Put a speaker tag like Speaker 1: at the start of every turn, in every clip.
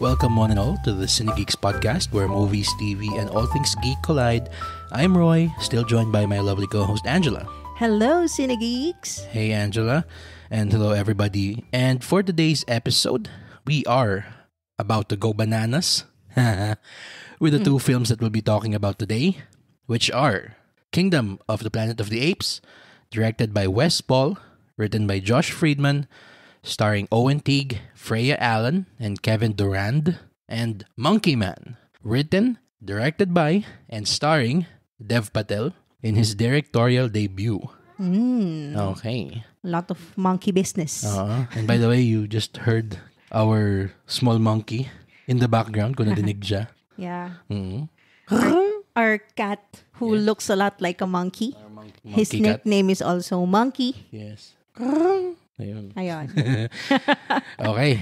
Speaker 1: Welcome one and all to the Cinegeeks podcast where movies, TV, and all things geek collide. I'm Roy, still joined by my lovely co-host Angela.
Speaker 2: Hello, Cinegeeks!
Speaker 1: Hey Angela, and hello everybody. And for today's episode, we are about to go bananas with the two films that we'll be talking about today, which are Kingdom of the Planet of the Apes, directed by Wes Ball, written by Josh Friedman, starring Owen Teague, Freya Allen, and Kevin Durand, and Monkey Man, written, directed by, and starring Dev Patel in his directorial debut. Okay.
Speaker 2: A lot of monkey business.
Speaker 1: And by the way, you just heard our small monkey in the background kung nadinig siya.
Speaker 2: Yeah.
Speaker 1: Mm.
Speaker 2: Our cat, who looks a lot like a monkey. His
Speaker 1: monkey cat.
Speaker 2: nickname is also Monkey.
Speaker 1: Yes. Ayun.
Speaker 2: Ayan.
Speaker 1: Okay.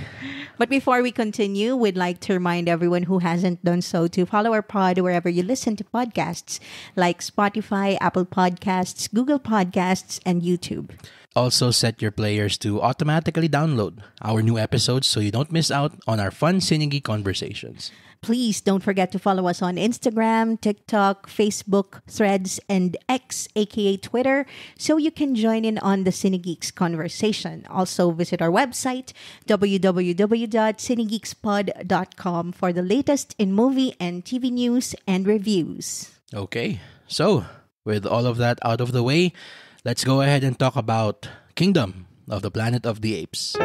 Speaker 2: But before we continue, we'd like to remind everyone who hasn't done so to follow our pod wherever you listen to podcasts, like Spotify, Apple Podcasts, Google Podcasts, and YouTube.
Speaker 1: Also, set your players to automatically download our new episodes so you don't miss out on our fun Cinegeek conversations.
Speaker 2: Please don't forget to follow us on Instagram, TikTok, Facebook, Threads, and X, aka Twitter, so you can join in on the Cinegeeks conversation. Also, visit our website, www.cinegeekspod.com, for the latest in movie and TV news and reviews.
Speaker 1: Okay, so with all of that out of the way, let's go ahead and talk about Kingdom of the Planet of the Apes.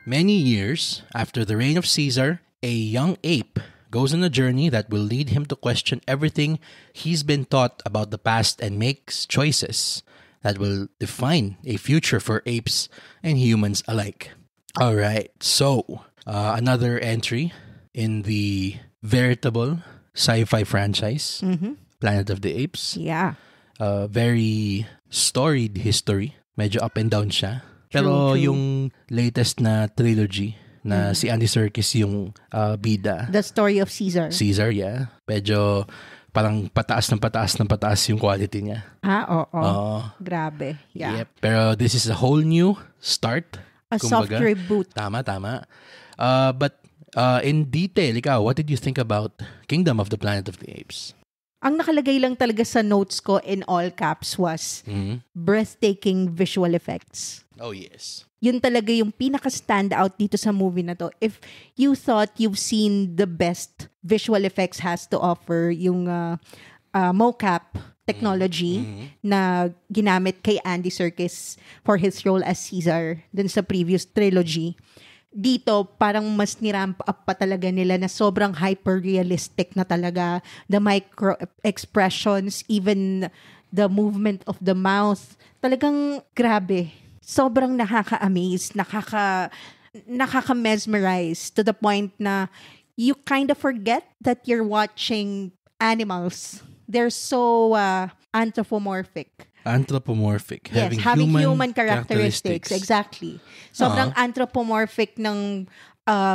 Speaker 1: Many years after the reign of Caesar, a young ape goes on a journey that will lead him to question everything he's been taught about the past and makes choices that will define a future for apes and humans alike. Alright, so another entry in the veritable sci-fi franchise, Planet of the Apes.
Speaker 2: Yeah.
Speaker 1: Very storied history. Medyo up and down siya. Pero
Speaker 2: True.
Speaker 1: yung latest na trilogy na si Andy Serkis yung bida.
Speaker 2: The Story of Caesar.
Speaker 1: Caesar, yeah. Medyo parang pataas ng pataas ng pataas yung quality niya.
Speaker 2: Oo. Grabe. Yeah.
Speaker 1: Yep. Pero this is a whole new start.
Speaker 2: A soft reboot.
Speaker 1: Tama. But in detail, ikaw, what did you think about Kingdom of the Planet of the Apes?
Speaker 2: Ang nakalagay lang talaga sa notes ko in all caps was breathtaking visual effects.
Speaker 1: Oh, yes.
Speaker 2: Yun talaga yung pinaka-stand out dito sa movie na to. If you thought you've seen the best visual effects has to offer, yung mocap technology na ginamit kay Andy Serkis for his role as Caesar dun sa previous trilogy, dito parang mas niramp up pa talaga nila na sobrang hyper-realistic na talaga. The micro expressions, even the movement of the mouth, talagang grabe. Sobrang nakaka-amaze, nakaka-mesmerize to the point na you kind of forget that you're watching animals. They're so anthropomorphic.
Speaker 1: Anthropomorphic.
Speaker 2: Yes, having human characteristics. Exactly. Sobrang anthropomorphic ng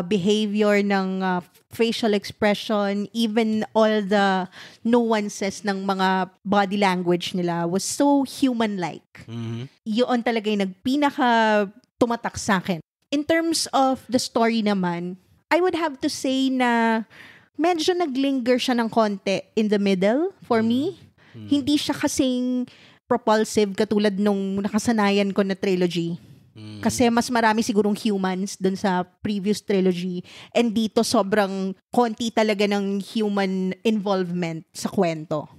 Speaker 2: behavior, ng facial expression, even all the nuances ng mga body language nila was so human-like. Yun talaga yung nagpinaka tumatak sa akin. In terms of the story naman, I would have to say na medyo naglinger siya ng konti in the middle for me. Hindi siya kasing propulsive katulad nung nakasanayan ko na trilogy. Kasi mas marami sigurong humans dun sa previous trilogy. And dito sobrang konti talaga ng human involvement sa kwento.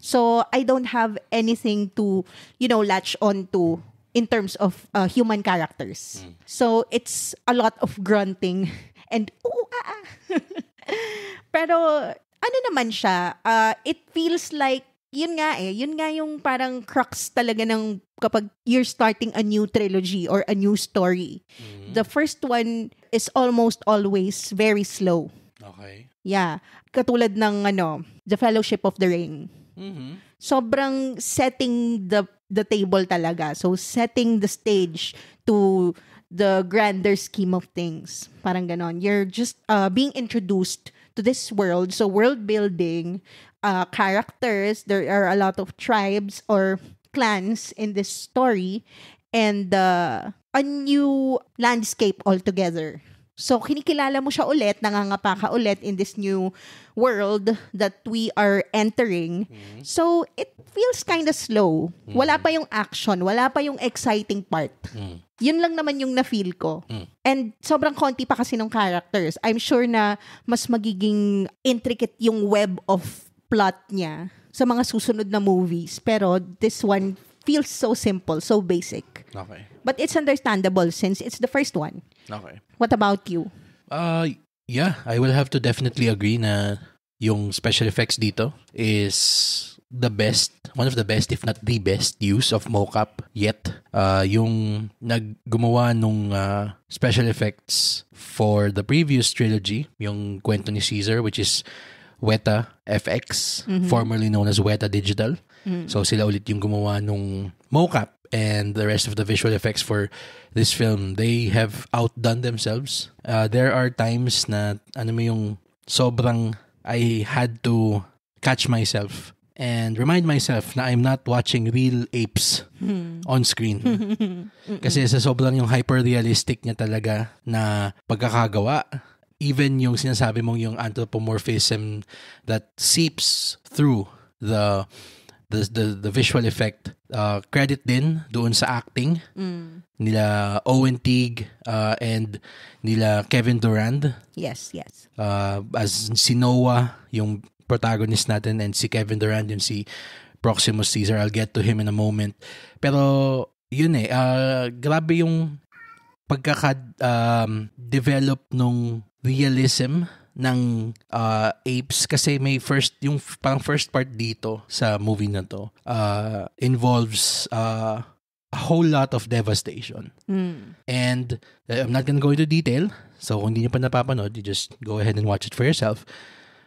Speaker 2: So I don't have anything to, latch on to in terms of human characters. So it's a lot of grunting and Pero ano naman siya, it feels like yun nga yung parang crux talaga ng kapag you're starting a new trilogy or a new story. The first one is almost always very slow.
Speaker 1: Okay.
Speaker 2: Yeah. Katulad ng The Fellowship of the Ring. Sobrang setting the table talaga. So setting the stage to the grander scheme of things. Parang ganon. You're just being introduced to this world. So world building, characters, there are a lot of tribes or clans in this story and a new landscape altogether. So, kinikilala mo siya ulit, nangangapa ka ulit in this new world that we are entering. So, it feels kind of slow. Wala pa yung action, wala pa yung exciting part. Yun lang naman yung na-feel ko. And sobrang konti pa kasi ng characters. I'm sure na mas magiging intricate yung web of plot niya sa mga susunod na movies. Pero this one feels so simple, so basic.
Speaker 1: Okay.
Speaker 2: But it's understandable since it's the first one.
Speaker 1: Okay.
Speaker 2: What about you?
Speaker 1: Yeah, I will have to definitely agree na yung special effects dito is the best, one of the best if not the best use of mocap yet. Yung naggumawa nung special effects for the previous trilogy, yung kwento ni Caesar, which is Weta FX, formerly known as Weta Digital. So sila ulit yung gumawa nung mocap and the rest of the visual effects for this film. They have outdone themselves. There are times na yung sobrang I had to catch myself and remind myself na I'm not watching real apes on screen. Kasi sa sobrang yung hyper-realistic niya talaga na pagkakagawa, even yung sinasabi mong yung anthropomorphism that seeps through the visual effect, credit din doon sa acting nila Owen Teague and nila Kevin Durand.
Speaker 2: Yes.
Speaker 1: As si Noah, yung protagonist natin, and si Kevin Durand, yung si Proximus Caesar. I'll get to him in a moment. Pero yun grabe yung pagkaka-develop nung realism ng apes, kasi may yung parang first part dito sa movie na to involves a whole lot of devastation. And I'm not gonna go into detail, so kung hindi nyo pa napapanood, you just go ahead and watch it for yourself.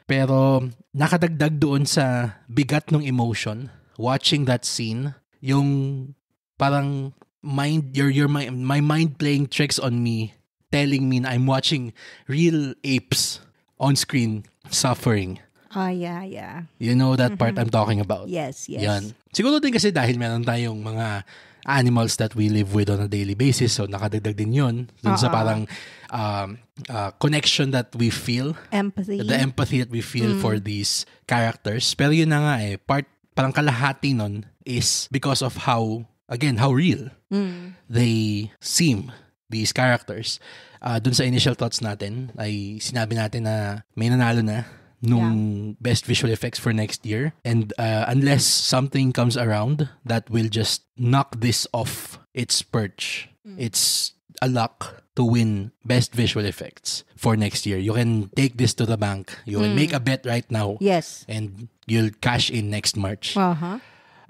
Speaker 1: Pero nakadagdag doon sa bigat ng emotion watching that scene, yung parang my mind playing tricks on me, telling me na I'm watching real apes on screen suffering.
Speaker 2: Yeah.
Speaker 1: You know that part I'm talking about?
Speaker 2: Yes.
Speaker 1: Yan. Siguro din kasi dahil meron tayong mga animals that we live with on a daily basis, so nakadagdag din yun dun sa parang connection that we feel.
Speaker 2: Empathy.
Speaker 1: The empathy that we feel for these characters. Pero yun na nga parang kalahati nun is because of how real they seem, these characters. Dun sa initial thoughts natin ay sinabi natin na may nanalo na nung best visual effects for next year, and unless something comes around that will just knock this off its perch, it's a luck to win best visual effects for next year. You can take this to the bank. You can make a bet right now.
Speaker 2: Yes.
Speaker 1: And you'll cash in next March.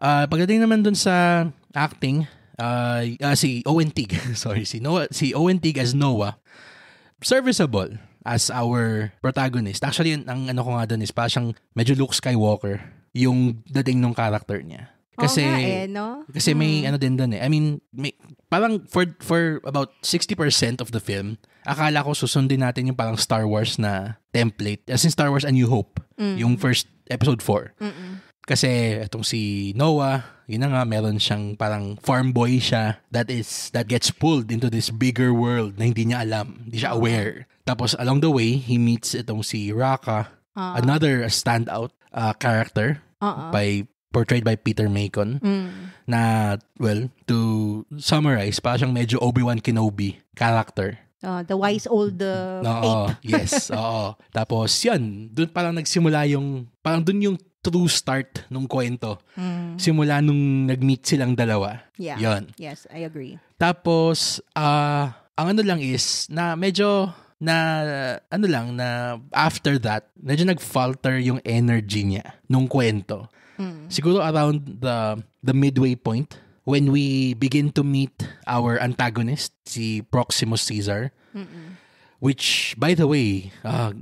Speaker 3: Pagdating naman dun sa acting, si Owen Teague, si Owen Teague as Noah, serviceable as our protagonist. Actually, ang ano ko nga dun is parang siyang medyo Luke Skywalker yung dating ng character niya. Kasi kasi may ano din dun I mean, parang for about 60% of the film, akala ko susundin natin yung parang Star Wars na template. As in Star Wars A New Hope, yung first episode 4. Kasi itong si Noah, yun na nga, meron siyang parang farm boy siya that gets pulled into this bigger world na hindi niya alam, hindi siya aware. Tapos along the way, he meets itong si Raka, another standout character portrayed by Peter Macon, na, well, to summarize, parang siyang medyo Obi-Wan Kenobi character.
Speaker 2: The wise old ape.
Speaker 3: Yes, oo. Tapos yan, doon parang nagsimula dun yung true start nung kwento. Simula nung nag-meet silang dalawa.
Speaker 2: Yeah.
Speaker 3: Yan.
Speaker 2: Yes, I agree.
Speaker 3: Tapos, ang ano lang is, na medyo, na after that, medyo nag-falter yung energy niya nung kwento. Siguro around the midway point, when we begin to meet our antagonist, si Proximus Caesar, which, by the way,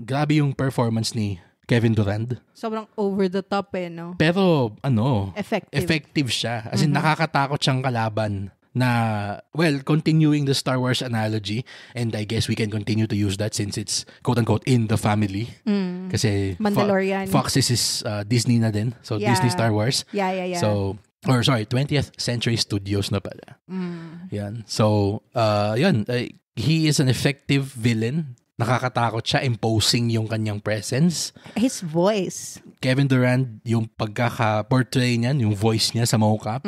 Speaker 3: grabe yung performance ni Kevin Durand.
Speaker 2: Sobrang over the top no?
Speaker 3: Pero,
Speaker 2: effective
Speaker 3: siya. As in, nakakatakot siyang kalaban na, well, continuing the Star Wars analogy, and I guess we can continue to use that since it's quote-unquote in the family. Kasi
Speaker 2: Mandalorian.
Speaker 3: Fox is Disney na din. So, Disney Star Wars.
Speaker 2: Yeah.
Speaker 3: So, Or sorry, 20th Century Studios na pala. Yan. So, yun. He is an effective villain. Nakakatakot siya, imposing yung kanyang presence.
Speaker 2: His voice.
Speaker 3: Kevin Durand, yung pagkaka-portray niyan, yung voice niya sa mocap.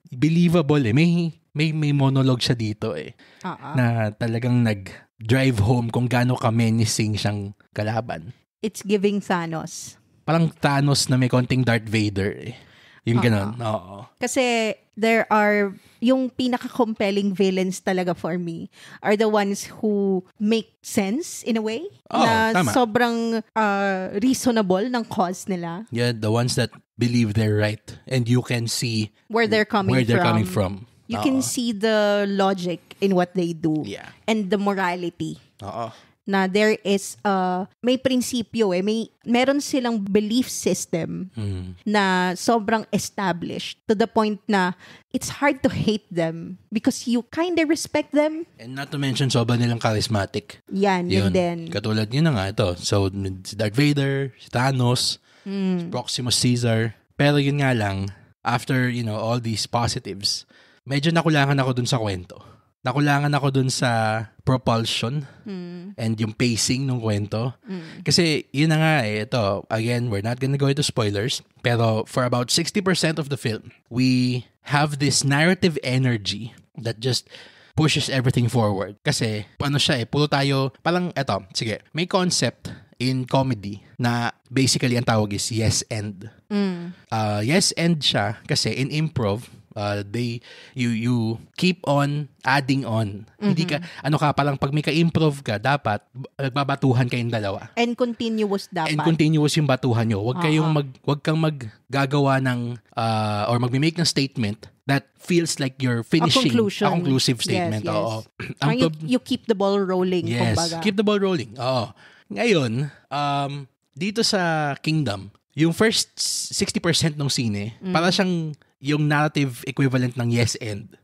Speaker 3: Believable eh. May monologue siya dito eh. Na talagang nag-drive home kung gaano ka-menacing siyang kalaban.
Speaker 2: It's giving Thanos.
Speaker 3: Parang Thanos na may konting Darth Vader eh. Yung ganun. Oo.
Speaker 2: Kasi there are, yung pinaka-compelling villains talaga for me are the ones who make sense in a way. Na
Speaker 3: tama.
Speaker 2: sobrang reasonable ng cause nila.
Speaker 3: Yeah, the ones that believe they're right and you can see
Speaker 2: Where they're coming
Speaker 3: from.
Speaker 2: You can see the logic in what they do.
Speaker 3: Yeah.
Speaker 2: And the morality.
Speaker 3: Oo.
Speaker 2: Na there is may prinsipyo meron silang belief system na sobrang established to the point na it's hard to hate them because you kind of respect them.
Speaker 3: And not to mention sobrang nilang charismatic.
Speaker 2: Yun din.
Speaker 3: Katulad yun na nga ito. So si Darth Vader, si Thanos, si Proximus Caesar. Pero yun nga lang, after all these positives, medyo nakulangan ako dun sa kwento. Nakulangan ako dun sa propulsion and yung pacing ng kwento. Kasi yun na nga ito, again, we're not gonna go into spoilers, pero for about 60% of the film, we have this narrative energy that just pushes everything forward. Kasi, siya puro tayo, parang sige, may concept in comedy na basically ang tawag is yes and. Yes and siya kasi in improv, you keep on adding on. Hindi ka parang pag may ka-improv ka, dapat nagbabatuhan kayong dalawa.
Speaker 2: And continuous dapat.
Speaker 3: And continuous yung batuhan nyo. Wag kang maggagawa ng or magme-make ng statement that feels like you're finishing a conclusive statement.
Speaker 2: Yes.
Speaker 3: Oo.
Speaker 2: You keep the ball rolling.
Speaker 3: Yes,
Speaker 2: kumbaga.
Speaker 3: keep the ball rolling. Oo. Ngayon, dito sa Kingdom, yung first 60% ng sine, para siyang yung narrative equivalent ng yes and.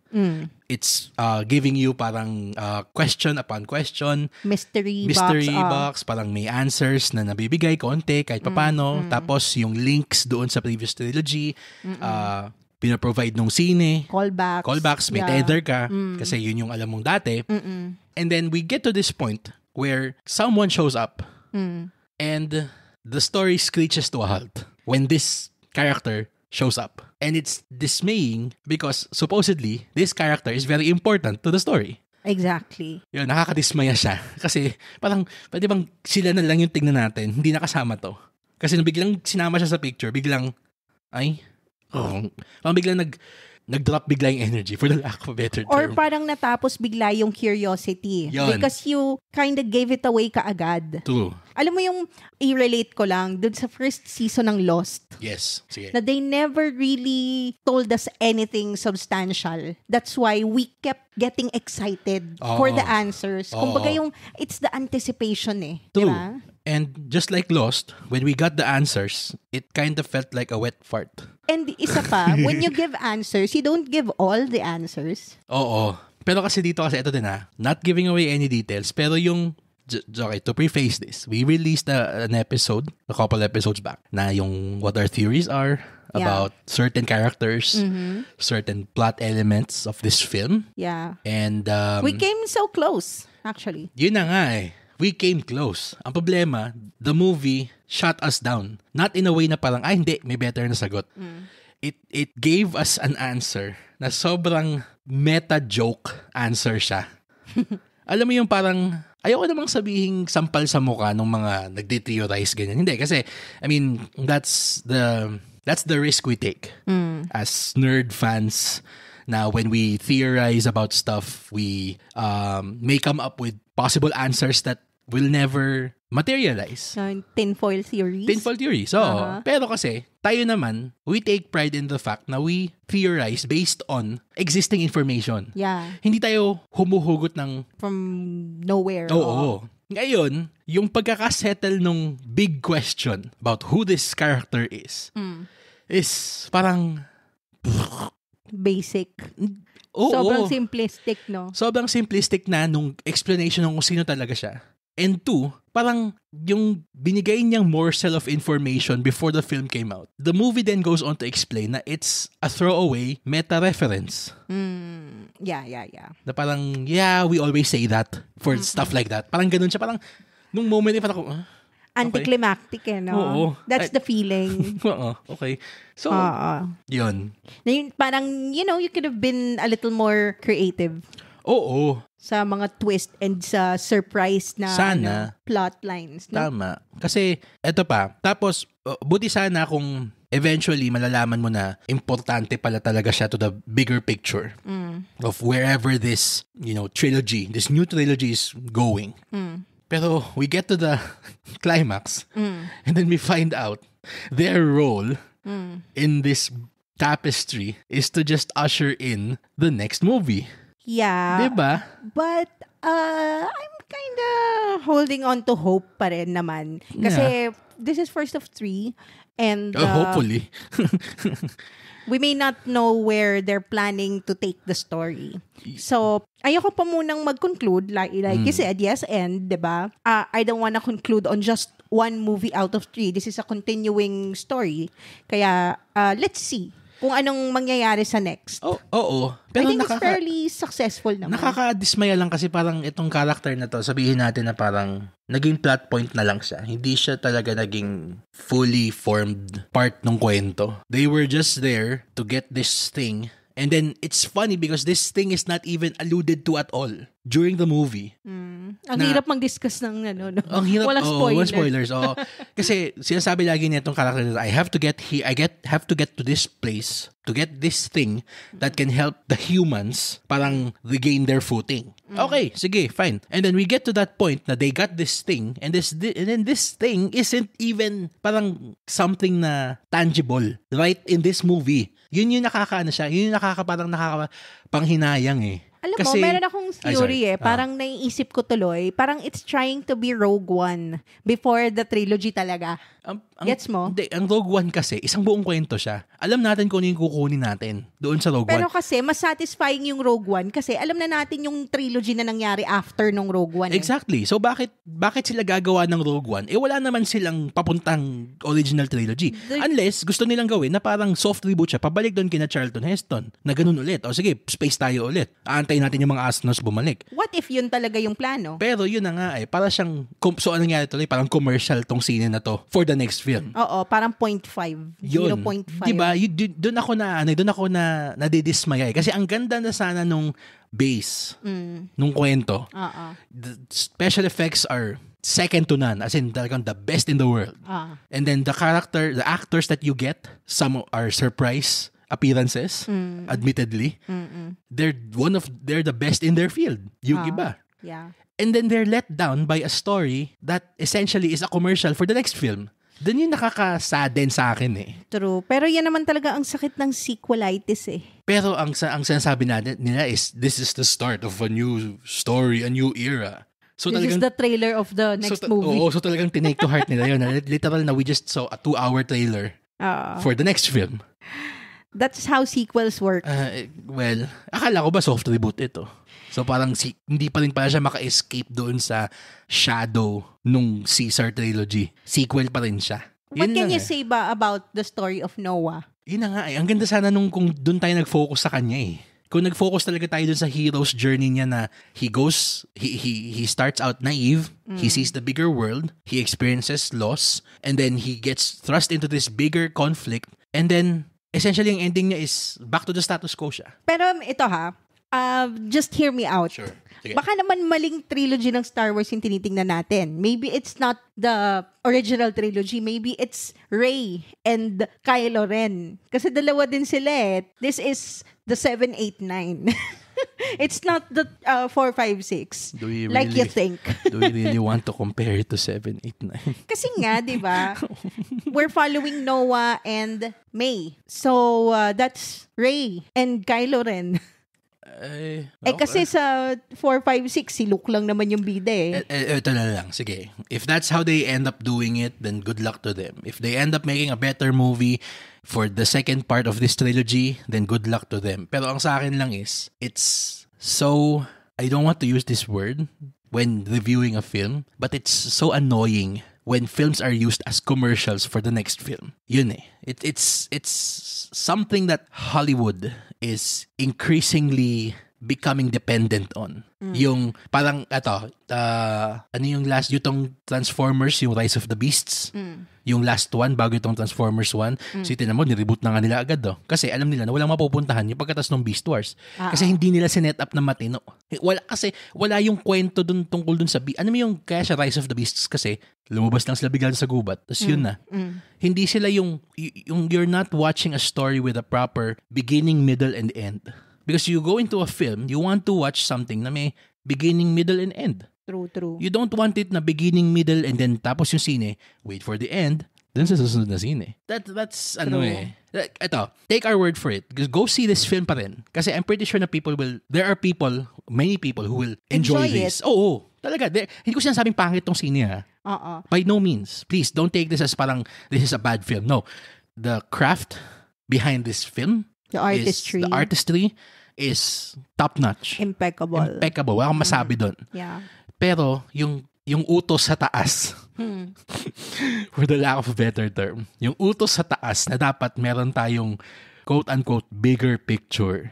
Speaker 3: It's giving you parang question upon question.
Speaker 2: Mystery
Speaker 3: box. Parang may answers na nabibigay konti kahit papano. Tapos yung links doon sa previous trilogy. Pinaprovide nung sine. Callbacks. May tether ka. Kasi yun yung alam mong dati. And then we get to this point where someone shows up. And the story screeches to a halt when this character shows up. And it's dismaying because supposedly, this character is very important to the story.
Speaker 2: Exactly.
Speaker 3: Yun, nakakadismaya siya. Kasi parang, pwede bang sila na lang yung tignan natin, hindi nakasama to. Kasi nung biglang sinama siya sa picture, biglang, parang biglang nag-drop bigla yung energy, for the lack of a better term.
Speaker 2: Or parang natapos bigla yung curiosity.
Speaker 3: Yun.
Speaker 2: Because you kind of gave it away kaagad.
Speaker 3: True.
Speaker 2: Alam mo yung i-relate ko lang dun sa first season ng Lost.
Speaker 3: Yes. Sige.
Speaker 2: Na they never really told us anything substantial. That's why we kept getting excited for the answers. Kumbaga yung, it's the anticipation
Speaker 3: True.
Speaker 2: Diba?
Speaker 3: And just like Lost, when we got the answers, it kind of felt like a wet fart.
Speaker 2: And isa pa, when you give answers, you don't give all the answers.
Speaker 3: Oo. Pero kasi dito ito din not giving away any details, pero yung, okay, to preface this, we released an episode, a couple episodes back, na yung what our theories are about certain characters, certain plot elements of this film.
Speaker 2: Yeah.
Speaker 3: And
Speaker 2: we came so close, actually.
Speaker 3: Yun na nga we came close. Ang problema, the movie shut us down. Not in a way na parang, hindi, may better na sagot. It gave us an answer na sobrang meta-joke answer siya. Alam mo yung parang, ayoko namang sabihing sampal sa mukha ng mga nagde-theorize ganyan. Hindi, kasi, I mean, that's the risk we take as nerd fans. Now, when we theorize about stuff, we may come up with possible answers that will never materialize.
Speaker 2: Tinfoil theories.
Speaker 3: So, pero kasi, tayo naman, we take pride in the fact na we theorize based on existing information.
Speaker 2: Yeah.
Speaker 3: Hindi tayo humuhugot ng
Speaker 2: from nowhere.
Speaker 3: Oo. Ngayon, yung pagkakasettle nung big question about who this character is parang
Speaker 2: basic.
Speaker 3: Oo.
Speaker 2: Sobrang simplistic, no?
Speaker 3: Sobrang simplistic na nung explanation ng kung sino talaga siya.
Speaker 1: And 2, parang yung binigay niyang morsel of information before the film came out. The movie then goes on to explain na it's a throwaway meta-reference.
Speaker 2: Yeah.
Speaker 1: Na parang, we always say that for stuff like that. Parang ganun siya. Parang, nung moment, parang,
Speaker 2: anticlimactic no?
Speaker 1: Oo.
Speaker 2: That's the feeling.
Speaker 1: Oo, okay. So, yun.
Speaker 2: Na yun, parang, you could have been a little more creative.
Speaker 1: Oo.
Speaker 2: Sa mga twist and sa surprise na plot lines. No?
Speaker 1: Tama. Kasi, eto pa. Tapos, buti sana kung eventually malalaman mo na importante pala talaga siya to the bigger picture of wherever this, trilogy, this new trilogy is going. Pero we get to the climax and then we find out their role in this tapestry is to just usher in the next movie.
Speaker 2: Yeah.
Speaker 1: Diba?
Speaker 2: But I'm kind of holding on to hope pa rin naman. Kasi this is first of 3 and
Speaker 1: hopefully.
Speaker 2: we may not know where they're planning to take the story. So, ayoko pa munang mag-conclude. Like you said, yes, and, diba? I don't wanna conclude on just one movie out of 3. This is a continuing story. Kaya, let's see kung anong mangyayari sa next.
Speaker 1: Oo. Pero
Speaker 2: I think it's fairly successful naman.
Speaker 1: Nakakadismaya lang kasi parang itong character na to, sabihin natin na parang naging plot point na lang siya. Hindi siya talaga naging fully formed part ng kwento. They were just there to get this thing. And then, it's funny because this thing is not even alluded to at all during the movie.
Speaker 2: Ang hirap mag-discuss ng
Speaker 1: Ang hirap.
Speaker 2: Walang
Speaker 1: spoilers. Kasi sinasabi lagi niya itong character na I have to get to this place to get this thing that can help the humans parang regain their footing. Okay, sige, fine. And then we get to that point na they got this thing and then this thing isn't even parang something na tangible right in this movie. Yun yung siya. Yun yung panghinayang eh.
Speaker 2: Alam mo, meron akong theory Parang naiisip ko tuloy, parang it's trying to be Rogue One before the trilogy talaga. Gets mo?
Speaker 1: Hindi, ang Rogue One kasi, isang buong kwento siya. Alam natin kung ano yung kukunin natin doon sa Rogue One.
Speaker 2: Pero kasi, mas satisfying yung Rogue One kasi alam na natin yung trilogy na nangyari after nung Rogue One.
Speaker 1: Exactly. So, bakit sila gagawa ng Rogue One? Wala naman silang papuntang original trilogy. Unless, gusto nilang gawin na parang soft reboot siya, pabalik doon kina Charlton Heston, na ganun ulit. O sige, space tayo ulit. Aantayin natin yung mga astronauts bumalik.
Speaker 2: What if yun talaga yung plano?
Speaker 1: Pero yun na nga para siyang, so anong nangyari tuloy? Parang commercial tong scene na to for the next film.
Speaker 2: Oo, parang 0.5. 0.5.
Speaker 1: Diba? Doon ako na nadidismaya kasi ang ganda na sana nung base, nung kwento. The special effects are second to none, as in talagang the best in the world. And then the actors that you get, some are surprise appearances, admittedly. They're the best in their field. Yung iba.
Speaker 2: Yeah.
Speaker 1: And then they're let down by a story that essentially is a commercial for the next film. Doon yung nakaka-sadden sa akin eh.
Speaker 2: True. Pero yan naman talaga ang sakit ng sequelitis eh.
Speaker 1: Pero ang sinasabi nila is this is the start of a new story, a new era. So
Speaker 2: this is the trailer of the next movie.
Speaker 1: So talagang tinake to heart nila yun. Literal na we just saw a 2-hour trailer for the next film.
Speaker 2: That's how sequels work.
Speaker 1: Well, akala ko ba soft reboot ito? So parang hindi pa rin pala siya maka-escape doon sa shadow nung Caesar trilogy. Sequel pa rin siya.
Speaker 2: What can you say ba about the story of Noah?
Speaker 1: Yun na nga Ang ganda sana kung doon tayo nag-focus sa kanya eh. Kung nag-focus talaga tayo doon sa hero's journey niya na he starts out naive, he sees the bigger world, he experiences loss, and then he gets thrust into this bigger conflict, and then essentially ang ending niya is back to the status quo siya.
Speaker 2: Pero ito just hear me out.
Speaker 1: Sure. Sige.
Speaker 2: Baka naman maling trilogy ng Star Wars yung tinitingnan natin. Maybe it's not the original trilogy. Maybe it's Rey and Kylo Ren. Kasi dalawa din sila eh. This is the 7, 8, 9. It's not the 4, 5, 6. Like you think.
Speaker 1: Do we really want to compare it to 7, 8, 9?
Speaker 2: Kasi nga, di ba? We're following Noah and May. So, that's Rey and Kylo Ren. Kasi sa 4, 5, 6, si Luke lang naman yung bida eh.
Speaker 1: Ito na lang, sige. If that's how they end up doing it, then good luck to them. If they end up making a better movie for the second part of this trilogy, then good luck to them. Pero ang sa akin lang is, it's so, I don't want to use this word,
Speaker 3: when reviewing a film, but it's so annoying when films are used as commercials for the next film. Yun eh. It's something that Hollywood is increasingly becoming dependent on. Yung parang ano yung last yung Transformers, yung Rise of the Beasts. Yung last one bago itong Transformers 1. So tinan mo, nireboot na nga nila agad kasi alam nila na walang mapupuntahan yung pagkatas ng Beast Wars. Kasi hindi nila sinet up na matino. Wala yung kwento dun tungkol dun sa ano mo yung kaya siya Rise of the Beasts kasi lumabas lang sila bigla sa gubat. Tapos yun na. Hindi sila yung you're not watching a story with a proper beginning, middle, and end. Because you go into a film, you want to watch something na may beginning, middle, and end.
Speaker 2: True.
Speaker 3: You don't want it na beginning, middle, and then tapos yung sine, wait for the end, then sa susunod na sine. That's ano eh. Ito, take our word for it. Go see this film pa rin. Kasi I'm pretty sure na many people who will enjoy this. Oo, talaga. Hindi ko sinasabing pangit tong sine ha. By no means. Please, don't take this as parang this is a bad film. No. The craft behind this film, the artistry is top-notch.
Speaker 2: Impeccable.
Speaker 3: Wala akong masabi doon.
Speaker 2: Yeah.
Speaker 3: Pero, yung utos sa taas, for the lack of a better term, yung utos sa taas na dapat meron tayong quote-unquote bigger picture.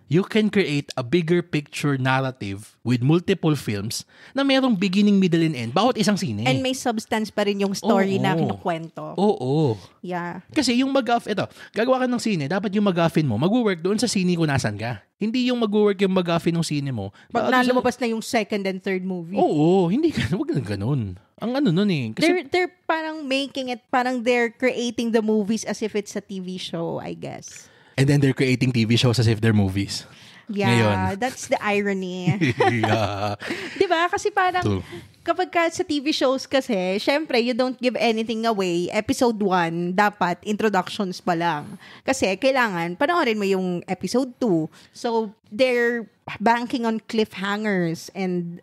Speaker 3: You can create a bigger picture narrative with multiple films na merong beginning, middle, and end. Bawat isang sine.
Speaker 2: And may substance pa rin yung story na kinukwento.
Speaker 3: Oo.
Speaker 2: Yeah.
Speaker 3: Kasi yung gagawa ka ng sine, dapat yung mag-gaffin mo, mag-work doon sa sine kung nasan ka. Hindi yung mag-work yung mag-gaffin ng sine mo.
Speaker 2: Pag nalabas na yung second and third movie.
Speaker 3: Oo, hindi wag na ganun. Ang ano nun eh. Kasi,
Speaker 2: they're parang making it, parang they're creating the movies as if it's a TV show, I guess.
Speaker 3: And then they're creating TV shows as if they're movies.
Speaker 2: Yeah,
Speaker 3: ngayon.
Speaker 2: That's the irony.
Speaker 3: Yeah.
Speaker 2: Diba? Kasi parang kapag sa TV shows kasi, syempre, you don't give anything away. Episode 1, dapat introductions pa lang. Kasi kailangan, panoorin mo yung episode 2. So, they're banking on cliffhangers and,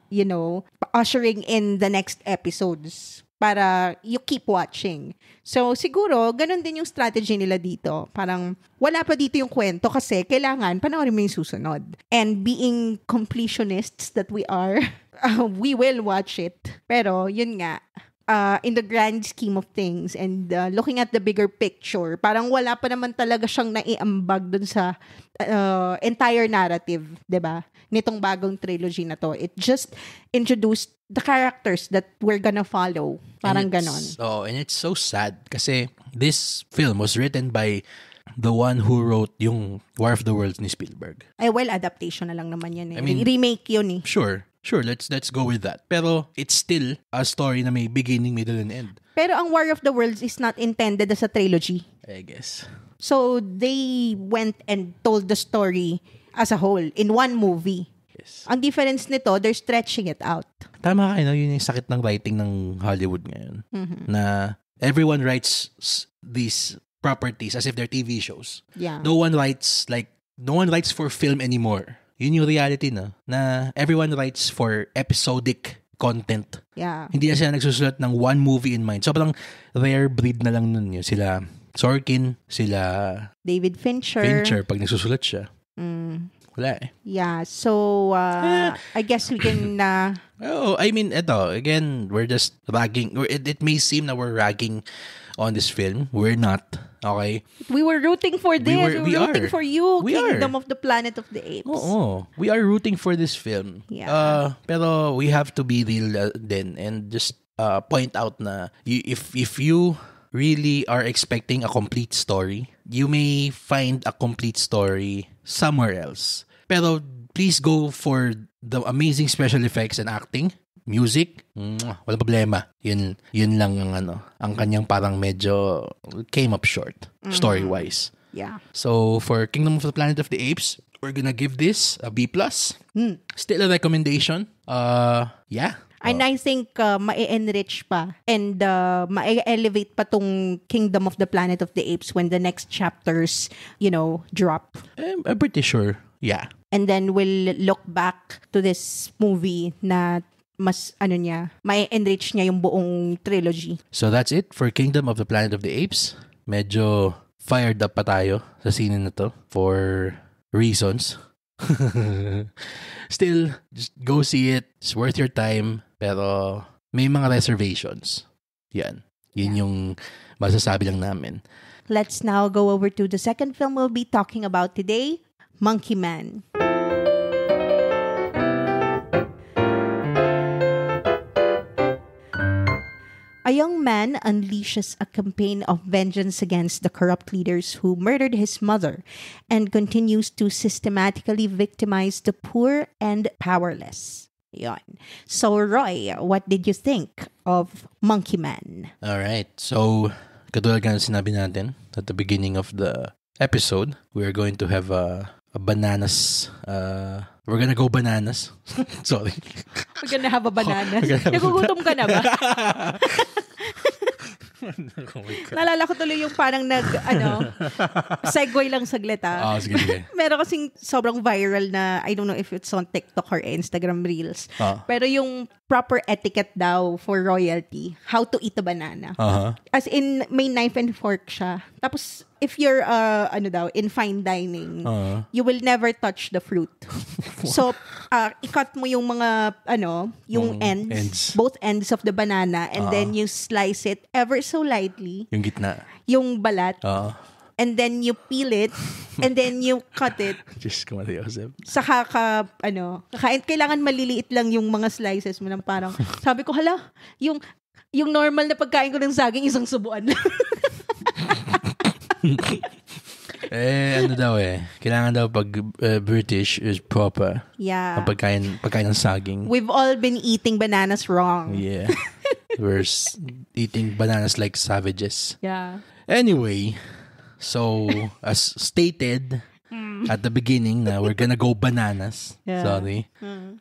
Speaker 2: ushering in the next episodes para you keep watching. So, siguro, ganun din yung strategy nila dito. Parang, wala pa dito yung kwento kasi kailangan panoorin mo yung susunod. And being completionists that we are, we will watch it. Pero, yun nga, in the grand scheme of things and looking at the bigger picture, parang wala pa naman talaga siyang naiambag dun sa entire narrative, 'di ba? Nitong bagong trilogy na to. It just introduced the characters that we're gonna follow. Parang ganon.
Speaker 3: And it's so sad kasi this film was written by the one who wrote yung War of the Worlds ni Spielberg.
Speaker 2: Adaptation na lang naman yan eh.
Speaker 3: I mean,
Speaker 2: remake yun eh.
Speaker 3: Sure, let's go with that. Pero it's still a story na may beginning, middle, and end.
Speaker 2: Pero ang War of the Worlds is not intended as a trilogy.
Speaker 3: I guess.
Speaker 2: So they went and told the story as a whole in one movie.
Speaker 3: Yes.
Speaker 2: Ang difference nito, they're stretching it out.
Speaker 3: Tama ka, yun yung sakit ng writing ng Hollywood ngayon. Na everyone writes these properties as if they're TV shows.
Speaker 2: Yeah.
Speaker 3: No one writes for film anymore. Yun yung reality na everyone writes for episodic content.
Speaker 2: Yeah.
Speaker 3: Hindi na sila nagsusulat ng one movie in mind. So parang rare breed na lang nun yun. Sila Sorkin, sila
Speaker 2: David Fincher
Speaker 3: pag nagsusulat siya. Wala eh.
Speaker 2: Yeah, so I guess we can
Speaker 3: again, we're just ragging. It may seem that we're ragging on this film. We're not. Okay?
Speaker 2: We were rooting for this. We were rooting for you.
Speaker 3: We
Speaker 2: Kingdom of the Planet of the Apes.
Speaker 3: Oo. We are rooting for this film.
Speaker 2: Yeah.
Speaker 3: Pero we have to be real din and just point out na if you really are expecting a complete story, you may find a complete story somewhere else. Pero please go for the amazing special effects and acting. Music, wala problema. Yun lang ang kanyang parang medyo came up short, story-wise.
Speaker 2: Yeah.
Speaker 3: So, for Kingdom of the Planet of the Apes, we're gonna give this a B+. Still a recommendation. Yeah.
Speaker 2: And I think ma-enrich pa and ma-elevate pa tong Kingdom of the Planet of the Apes when the next chapters, drop.
Speaker 3: I'm pretty sure. Yeah.
Speaker 2: And then we'll look back to this movie na mas ma-enrich niya yung buong trilogy.
Speaker 3: So that's it for Kingdom of the Planet of the Apes. Medyo fired up pa tayo sa scene na to for reasons. Still, just go see it. It's worth your time. Pero may mga reservations. Yan. Yun yung masasabi lang namin.
Speaker 2: Let's now go over to the second film we'll be talking about today, Monkey Man. A young man unleashes a campaign of vengeance against the corrupt leaders who murdered his mother and continues to systematically victimize the poor and powerless. Yon. So, Roy, what did you think of Monkey Man?
Speaker 3: Alright. So, katulad nga sinabi natin at the beginning of the episode, we're going to have a bananas. We're gonna go bananas. Sorry.
Speaker 2: We're gonna have a bananas. Nagugutom ka na ba? Naalala ko tuloy yung parang segue lang saglit
Speaker 3: sige.
Speaker 2: Meron kasing sobrang viral na, I don't know if it's on TikTok or Instagram Reels. Pero yung proper etiquette daw for royalty, how to eat a banana. As in, may knife and fork siya. Tapos, if you're, in fine dining, you will never touch the fruit. So, i-cut mo yung mga, yung ends, both ends of the banana, and then you slice it ever so lightly.
Speaker 3: Yung gitna.
Speaker 2: Yung balat. And then you peel it, and then you cut it.
Speaker 3: Just kumati, Joseph.
Speaker 2: Saka kailangan maliliit lang yung mga slices mo ng parang, sabi ko, hala, yung normal na pagkain ko ng saging, isang subuan lang.
Speaker 3: Kailangan daw pag British is proper.
Speaker 2: Yeah.
Speaker 3: Ang pagkain ng saging.
Speaker 2: We've all been eating bananas wrong.
Speaker 3: Yeah. We're eating bananas like savages.
Speaker 2: Yeah.
Speaker 3: Anyway, so as stated at the beginning, we're gonna go bananas.
Speaker 2: Yeah.
Speaker 3: Sorry.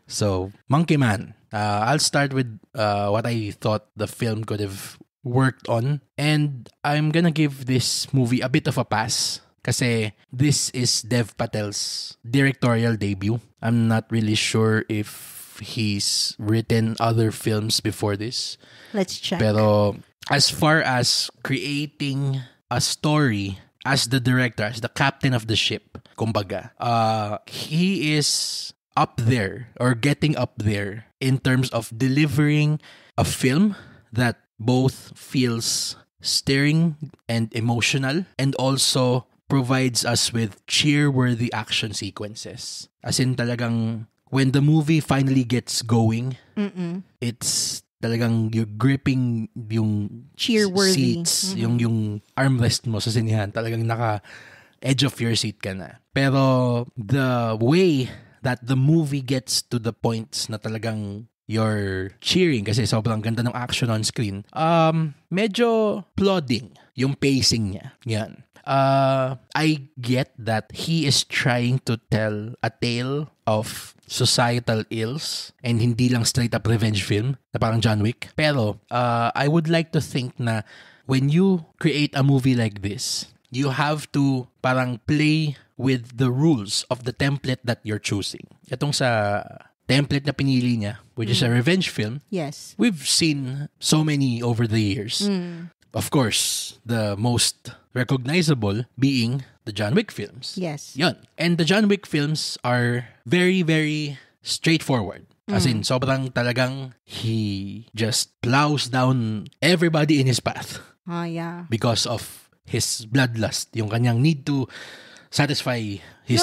Speaker 3: So, Monkey Man. I'll start with what I thought the film could have worked on. And I'm gonna give this movie a bit of a pass. Kasi this is Dev Patel's directorial debut. I'm not really sure if he's written other films before this.
Speaker 2: Let's check.
Speaker 3: Pero as far as creating a story as the director, as the captain of the ship, kumbaga, he is up there or getting up there in terms of delivering a film that both feels stirring and emotional and also provides us with cheer-worthy action sequences. As in talagang when the movie finally gets going, it's talagang you're gripping yung
Speaker 2: cheer-worthy
Speaker 3: seats, yung armrest mo sa sinihan, talagang naka-edge of your seat ka na. Pero the way that the movie gets to the points na talagang you're cheering kasi sobrang ganda ng action on screen, medyo plodding yung pacing niya. Yan. I get that he is trying to tell a tale of societal ills and hindi lang straight up revenge film na parang John Wick. Pero I would like to think na when you create a movie like this, you have to parang play with the rules of the template that you're choosing. Itong sa template na pinili niya, which is a revenge film.
Speaker 2: Yes.
Speaker 3: We've seen so many over the years. Of course, the most recognizable being the John Wick films.
Speaker 2: Yes.
Speaker 3: Yun. And the John Wick films are very, very straightforward. As in, sobrang talagang he just plows down everybody in his path.
Speaker 2: Yeah.
Speaker 3: Because of his bloodlust, yung kanyang need to satisfy his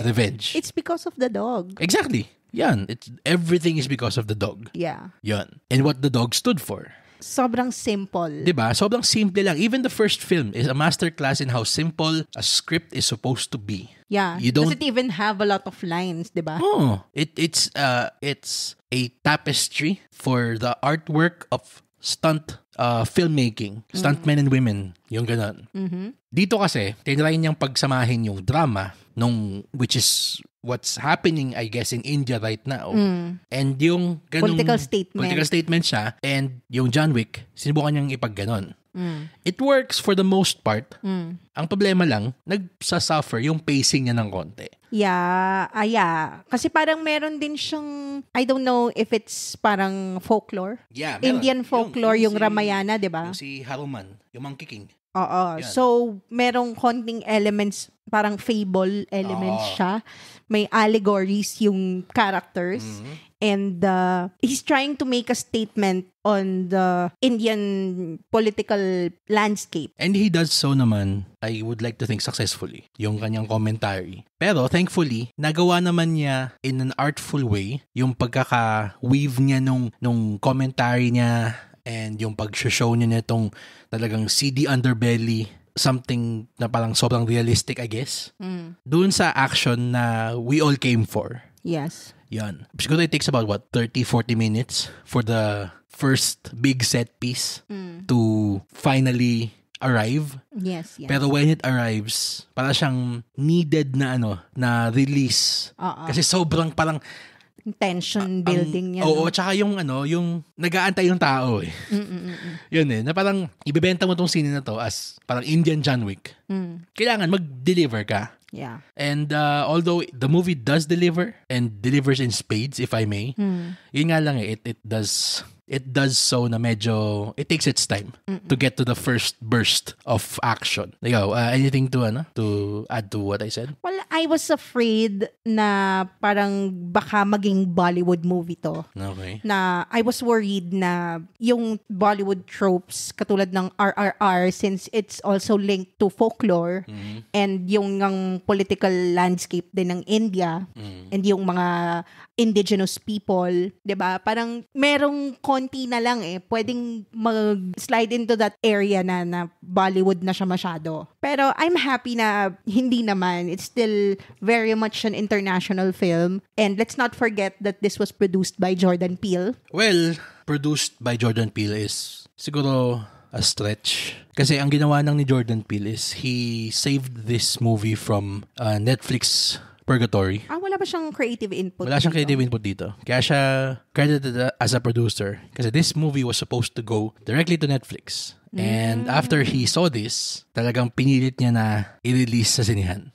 Speaker 3: revenge.
Speaker 2: It's because of the dog.
Speaker 3: Exactly. Yan. Everything is because of the dog.
Speaker 2: Yeah.
Speaker 3: Yan. And what the dog stood for.
Speaker 2: Sobrang simple.
Speaker 3: Diba? Sobrang simple lang. Even the first film is a masterclass in how simple a script is supposed to be.
Speaker 2: Yeah.
Speaker 3: You don't
Speaker 2: doesn't even have a lot of lines, diba?
Speaker 3: Oh, it's a tapestry for the artwork of stunt filmmaking, stuntmen and women, yung ganun. Dito kasi, tinry niyang pagsamahin yung drama which is what's happening, I guess, in India right now. And yung ganung political statement siya, and yung John Wick, sinubukan niyang ipagganon. It works for the most part. Ang problema lang, nagsasuffer yung pacing niya ng konti.
Speaker 2: Yeah. Kasi parang meron din siyang, I don't know if it's parang folklore.
Speaker 3: Yeah, meron.
Speaker 2: Indian folklore, yung Ramayana, di ba?
Speaker 3: Yung si Hanuman, yung Monkey King.
Speaker 2: Oo.
Speaker 3: Yan.
Speaker 2: So, merong konting elements parang fable elements siya. May allegories yung characters. And he's trying to make a statement on the Indian political landscape.
Speaker 3: And he does so naman, I would like to think successfully, yung kanyang commentary. Pero thankfully, nagawa naman niya in an artful way yung pagkaka-weave niya nung commentary niya and yung pag-show niya nitong talagang seedy underbelly, something na parang sobrang realistic, I guess. Doon sa action na we all came for.
Speaker 2: Yes.
Speaker 3: Yan. Siguro it takes about 30-40 minutes for the first big set piece to finally arrive.
Speaker 2: Yes.
Speaker 3: Pero when it arrives, para siyang needed na na release. Kasi sobrang parang
Speaker 2: tension building niya.
Speaker 3: Oo, tsaka yung nag-aantay yung tao eh. Yun na parang ibebenta mo tong scene na to as parang Indian John Wick. Kailangan mag-deliver ka.
Speaker 2: Yeah.
Speaker 3: And although the movie does deliver and delivers in spades, if I may, yun nga lang it does so na medyo it takes its time to get to the first burst of action. Ikaw, anything to add to what I said?
Speaker 2: Well, I was afraid na parang baka maging Bollywood movie to.
Speaker 3: Okay.
Speaker 2: Na I was worried na yung Bollywood tropes katulad ng RRR, since it's also linked to folklore and yung political landscape din ng India and yung mga indigenous people, 'di ba? Parang merong konti na lang pwedeng mag-slide into that area na Bollywood na siya masyado. Pero I'm happy na hindi naman. It's still very much an international film. And let's not forget that this was produced by Jordan Peele.
Speaker 3: Well, produced by Jordan Peele is siguro a stretch. Kasi ang ginawa ni Jordan Peele is he saved this movie from Netflix Purgatory.
Speaker 2: Wala ba siyang creative input?
Speaker 3: Wala siyang creative input dito. Kaya siya credited as a producer. Kasi this movie was supposed to go directly to Netflix. And after he saw this, talagang pinilit niya na i-release sa sinihan.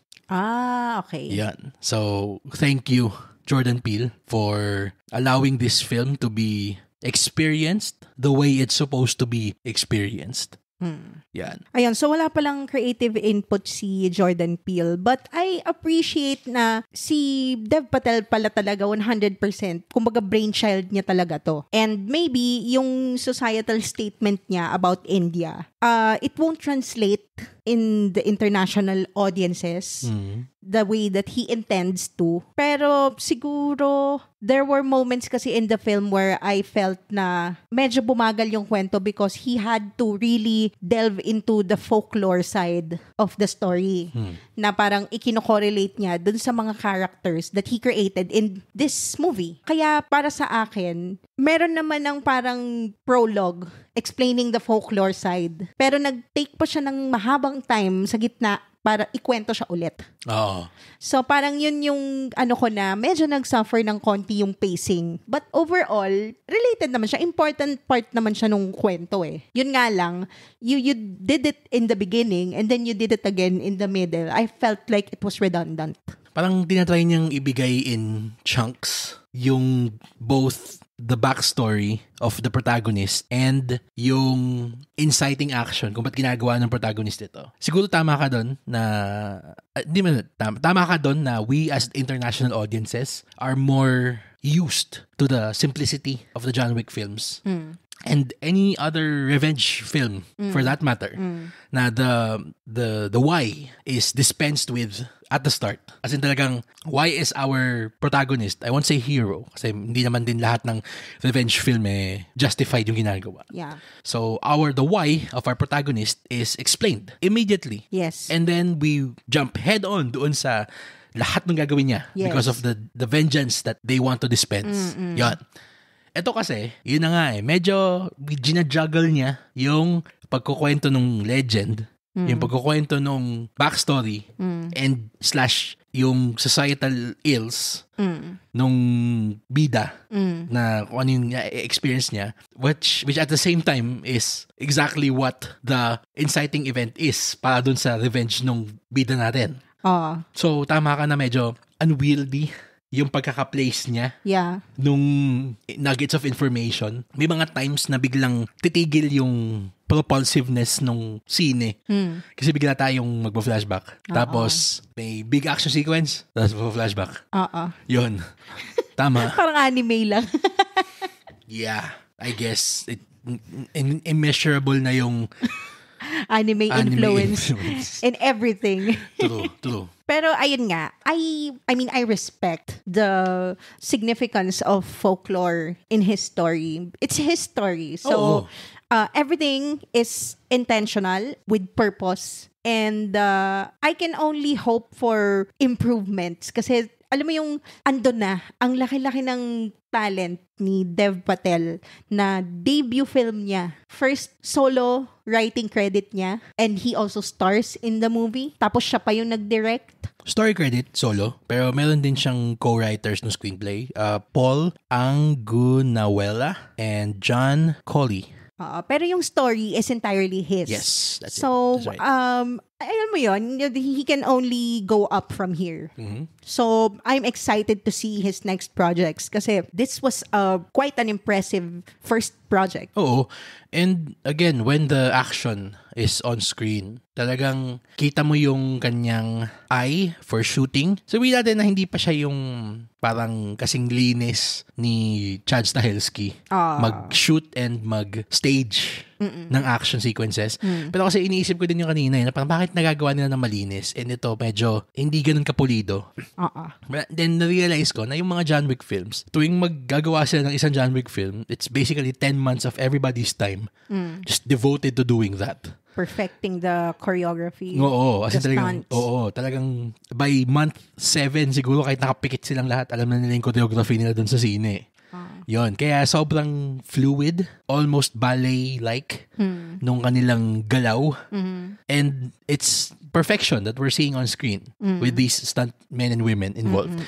Speaker 2: Okay.
Speaker 3: Yan. So, thank you, Jordan Peele, for allowing this film to be experienced the way it's supposed to be experienced. Yan.
Speaker 2: Ayun, so wala palang creative input si Jordan Peele, but I appreciate na si Dev Patel pala talaga 100%, kumbaga brainchild niya talaga to. And maybe yung societal statement niya about India, it won't translate in the international audiences the way that he intends to. Pero siguro there were moments kasi in the film where I felt na medyo bumagal yung kwento because he had to really delve into the folklore side of the story. Na parang ikino-correlate niya dun sa mga characters that he created in this movie. Kaya para sa akin, meron naman ng parang prologue explaining the folklore side. Pero nag-take pa siya ng mahabang time sa gitna para ikwento siya ulit. So parang yun yung ko na medyo nag-suffer ng konti yung pacing. But overall, related naman siya. Important part naman siya nung kwento Yun nga lang, you did it in the beginning and then you did it again in the middle. I felt like it was redundant.
Speaker 3: Parang tinatry niyang ibigay in chunks yung both the backstory of the protagonist and yung inciting action kung ba't ginagawa ng protagonist ito. Siguro tama ka doon na tama ka doon na we as international audiences are more used to the simplicity of the John Wick films. And any other revenge film for that matter na the why is dispensed with at the start. As in talagang why is our protagonist, I won't say hero kasi hindi naman din lahat ng revenge film justified yung ginagawa.
Speaker 2: Yeah.
Speaker 3: So the why of our protagonist is explained immediately.
Speaker 2: Yes.
Speaker 3: And then we jump head on doon sa lahat ng gagawin niya because of the vengeance that they want to dispense. Yan. Ito kasi, yun na nga medyo ginajuggle niya yung pagkukwento ng legend, yung pagkukwento ng backstory, and / yung societal ills nung bida na kung ano yung experience niya, which at the same time is exactly what the inciting event is para dun sa revenge nung bida natin. So, tama ka na medyo unwieldy
Speaker 1: yung pagkaka-place niya
Speaker 2: nung
Speaker 1: nuggets of information. May mga times na biglang titigil yung propulsiveness nung scene. Kasi bigla tayong magpo-flashback. Tapos, may big action sequence. Tapos magpo-flashback. Yun. Tama.
Speaker 2: Parang anime lang.
Speaker 1: Yeah. I guess, immeasurable na yung
Speaker 2: anime influence in everything.
Speaker 1: True.
Speaker 2: Pero ayun nga, I mean, I respect the significance of folklore in his story. It's his story. So, everything is intentional with purpose. And I can only hope for improvements. Kasi, alam mo yung ando na, ang laki-laki ng talent ni Dev Patel na debut film niya. First solo writing credit niya. And he also stars in the movie. Tapos siya pa yung nag-direct.
Speaker 1: Story credit, solo. Pero meron din siyang co-writers ng screenplay. Paul Angunawela and John Colley.
Speaker 2: Pero yung story is entirely his.
Speaker 1: Yes, that's
Speaker 2: right. Alam mo yun, he can only go up from here. So, I'm excited to see his next projects kasi this was quite an impressive first project.
Speaker 1: Oo. And again, when the action is on screen, talagang kita mo yung kanyang eye for shooting. Sabihin natin na hindi pa siya yung parang kasing linis ni Chad Stahelski mag-shoot and mag-stage ng action sequences. Pero kasi iniisip ko din yung kanina na parang bakit nagagawa nila ng malinis and ito medyo hindi ganun kapulido. Then na-realize ko na yung mga John Wick films, tuwing maggagawa sila ng isang John Wick film, it's basically 10 months of everybody's time just devoted to doing that.
Speaker 2: Perfecting the choreography.
Speaker 1: Oo,
Speaker 2: the
Speaker 1: talagang, talagang by month 7 siguro kahit nakapikit silang lahat, alam na nila yung choreography nila dun sa sine. Yon, kaya sobrang fluid, almost ballet-like nung kanilang galaw. And it's perfection that we're seeing on screen with these stunt men and women involved.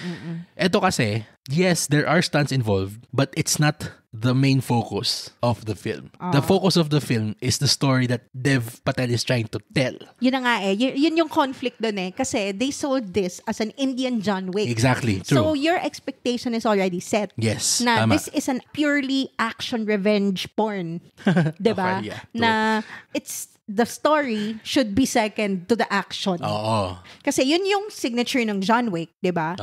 Speaker 1: Ito kasi, yes, there are stunts involved, but it's not the main focus of the film. The focus of the film is the story that Dev Patel is trying to tell.
Speaker 2: Yun na nga yun yung conflict dun kasi they sold this as an Indian John Wick.
Speaker 1: Exactly, true.
Speaker 2: So your expectation is already set.
Speaker 1: Yes,
Speaker 2: na
Speaker 1: tama.
Speaker 2: This is an purely action revenge porn. Diba?
Speaker 1: Okay, yeah,
Speaker 2: na it's the story should be second to the action. Kasi yun yung signature ng John Wick, diba?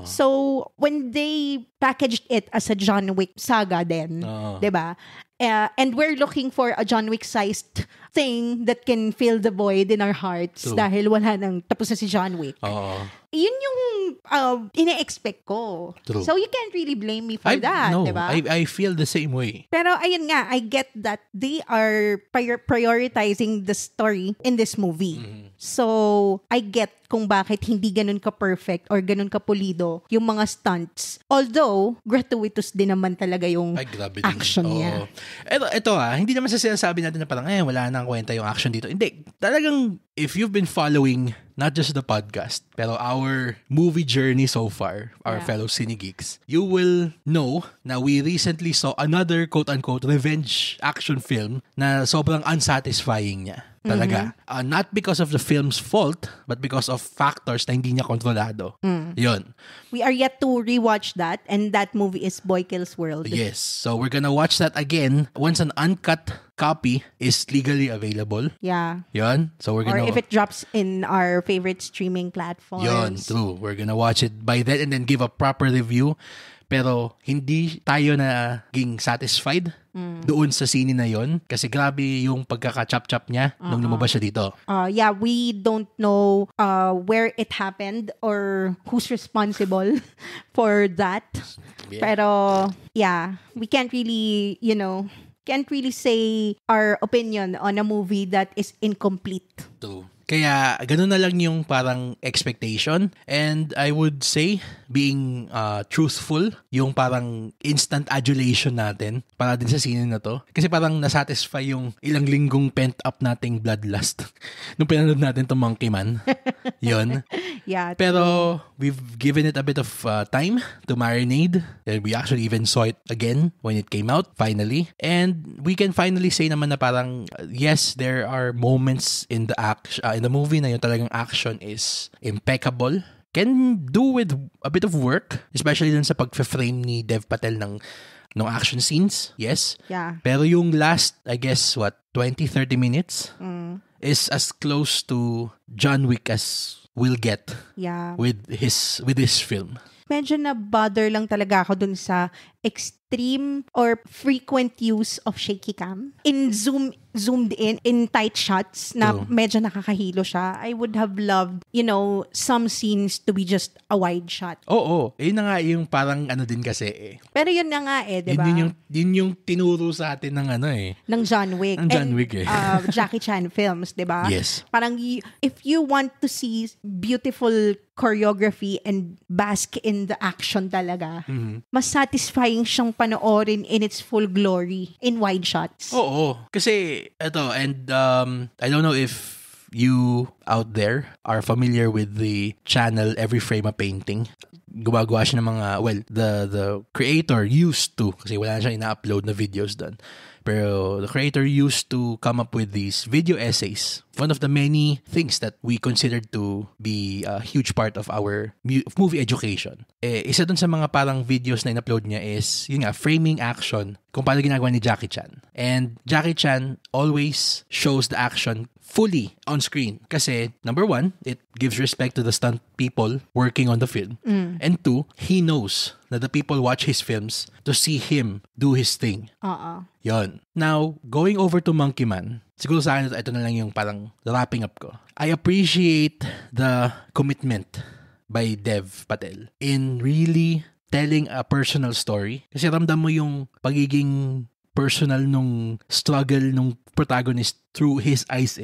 Speaker 2: So, when they packaged it as a John Wick saga then, diba? And we're looking for a John Wick-sized thing that can fill the void in our hearts dahil wala nang tapos na si John Wick. Yun yung ine-expect ko.
Speaker 1: True.
Speaker 2: So you can't really blame me for that,
Speaker 1: no,
Speaker 2: diba?
Speaker 1: I feel the same way.
Speaker 2: Pero ayun nga, I get that they are prioritizing the story in this movie. So, I get kung bakit hindi ganun ka-perfect or ganun ka-pulido yung mga stunts. Although, gratuitous din naman talaga yung action niya.
Speaker 1: Ito hindi naman sa sinasabi natin na parang, wala nang kwenta yung action dito. Hindi. Talagang, if you've been following not just the podcast, pero our movie journey so far, our fellow Cine Geeks, you will know na we recently saw another quote-unquote revenge action film na sobrang unsatisfying niya. Talaga. Not because of the film's fault, but because of factors na hindi niya kontrolado. Yun.
Speaker 2: We are yet to rewatch that, and that movie is Boy Kills World.
Speaker 1: Yes. So we're gonna watch that again once an uncut copy is legally available.
Speaker 2: Yeah.
Speaker 1: Yun. So we're gonna...
Speaker 2: Or if it drops in our favorite streaming platforms.
Speaker 1: Yun. True. We're gonna watch it by then and then give a proper review. Pero hindi tayo naging satisfied doon sa scene na yon kasi grabe yung pagkaka-chop-chop niya nung lumabas siya dito.
Speaker 2: Yeah, we don't know where it happened or who's responsible for that. Yeah. Pero yeah, we can't really, can't really say our opinion on a movie that is incomplete.
Speaker 1: True. Kaya, ganun na lang yung parang expectation. And I would say, being truthful, yung parang instant adulation natin para din sa scene na to. Kasi parang nasatisfy yung ilang linggong pent-up nating bloodlust nung pinanood natin to Monkey Man. Yun.
Speaker 2: Yeah.
Speaker 1: Pero, we've given it a bit of time to marinate. And we actually even saw it again when it came out, finally. And we can finally say naman na parang, yes, there are moments in the movie na yung talagang action is impeccable.
Speaker 3: can do with a bit of work, especially dun sa pag-frame ni Dev Patel ng action scenes. Yes.
Speaker 2: Yeah.
Speaker 3: Pero yung last, I guess, 20-30 minutes is as close to John Wick as we'll get with his film.
Speaker 2: Medyo na-bother lang talaga ako dun sa extreme or frequent use of shaky cam. Zoomed in tight shots na medyo nakakahilo siya. I would have loved, some scenes to be just a wide shot.
Speaker 3: Oo. Yun na nga yung parang din kasi eh.
Speaker 2: Pero yun na nga diba?
Speaker 3: Yun yung tinuro sa atin ng
Speaker 2: ng John Wick.
Speaker 3: Ng John Wick eh.
Speaker 2: Jackie Chan films, diba?
Speaker 3: Yes.
Speaker 2: Parang if you want to see beautiful choreography and bask in the action talaga, mas satisfying siyang panoorin in its full glory in wide shots.
Speaker 3: Oo. Kasi ito, and I don't know if you out there are familiar with the channel Every Frame a Painting. Gumagawa siya ng mga, the creator used to, kasi wala na siya ina-upload na videos doon. Pero the creator used to come up with these video essays. One of the many things that we considered to be a huge part of our movie education. Isa dun sa mga parang videos na in-upload niya is, yun nga, framing action kung paano ginagawa ni Jackie Chan. And Jackie Chan always shows the action fully on screen. Kasi, number one, it gives respect to the stunt people working on the film. And two, he knows that the people watch his films to see him do his thing. Yon. Now, going over to Monkey Man, siguro sa akin, ito na lang yung parang wrapping up ko. I appreciate the commitment by Dev Patel in really telling a personal story. Kasi ramdam mo yung pagiging personal nung struggle nung protagonist through his eyes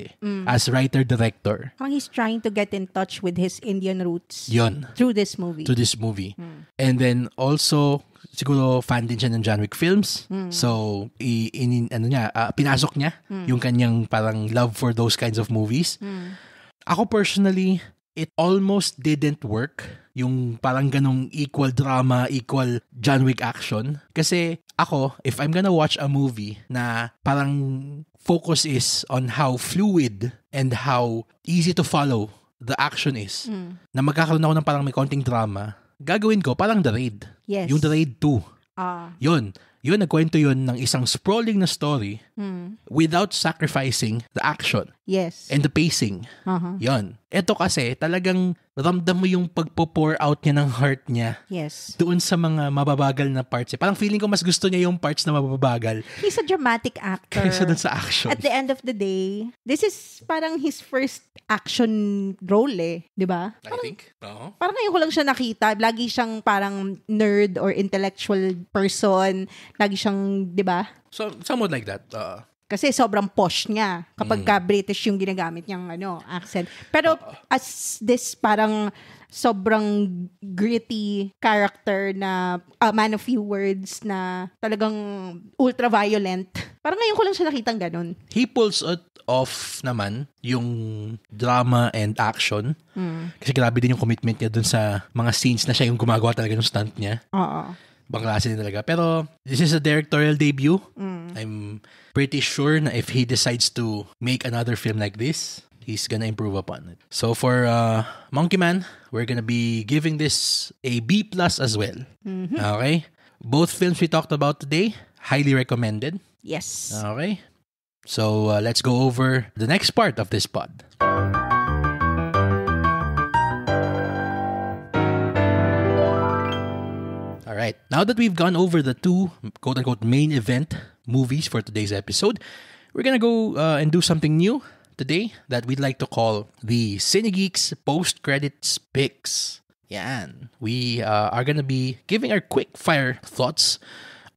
Speaker 3: as writer-director.
Speaker 2: Parang he's trying to get in touch with his Indian roots.
Speaker 3: Yon.
Speaker 2: Through this movie.
Speaker 3: And then also, siguro fan din siya ng John Wick films. So, pinasok niya yung kanyang parang love for those kinds of movies. Ako personally, it almost didn't work. Yung parang ganong equal drama, equal John Wick action. Kasi ako, if I'm gonna watch a movie na parang focus is on how fluid and how easy to follow the action is, na magkakaroon ako ng parang may konting drama, gagawin ko parang The Raid.
Speaker 2: Yes.
Speaker 3: Yung The Raid 2. Yun, nagkwento yun ng isang sprawling na story without sacrificing the action.
Speaker 2: Yes.
Speaker 3: And the pacing. Yun. Ito kasi, talagang ramdam mo yung pagpo-pour out niya ng heart niya.
Speaker 2: Yes.
Speaker 3: Doon sa mga mababagal na parts. Parang feeling ko mas gusto niya yung parts na mababagal.
Speaker 2: He's a dramatic actor.
Speaker 3: Kaysa doon sa action.
Speaker 2: At the end of the day, this is parang his first action role di ba?
Speaker 3: I think.
Speaker 2: Parang ngayon ko lang siya nakita. Lagi siyang parang nerd or intellectual person. Lagi siyang, di ba?
Speaker 3: So, somewhat like that.
Speaker 2: Kasi sobrang posh niya kapag ka British yung ginagamit niyang accent. Pero as this parang sobrang gritty character na man of few words na talagang ultra-violent. Parang ngayon ko lang siya nakitang ganun.
Speaker 3: He pulls it off naman yung drama and action. Kasi grabe din yung commitment niya dun sa mga scenes na siya yung gumagawa talaga ng stunt niya.
Speaker 2: Oo.
Speaker 3: Bang klase din talaga. Pero this is a directorial debut. I'm pretty sure na if he decides to make another film like this, he's gonna improve upon it. So for Monkey Man, we're gonna be giving this a B+ as well. Okay? Both films we talked about today, highly recommended.
Speaker 2: Yes.
Speaker 3: Okay? So let's go over the next part of this pod. Alright, now that we've gone over the two quote-unquote main event movies for today's episode, we're gonna go and do something new today that we'd like to call the CineGeeks Post-Credits Picks. Yan. We are gonna be giving our quick-fire thoughts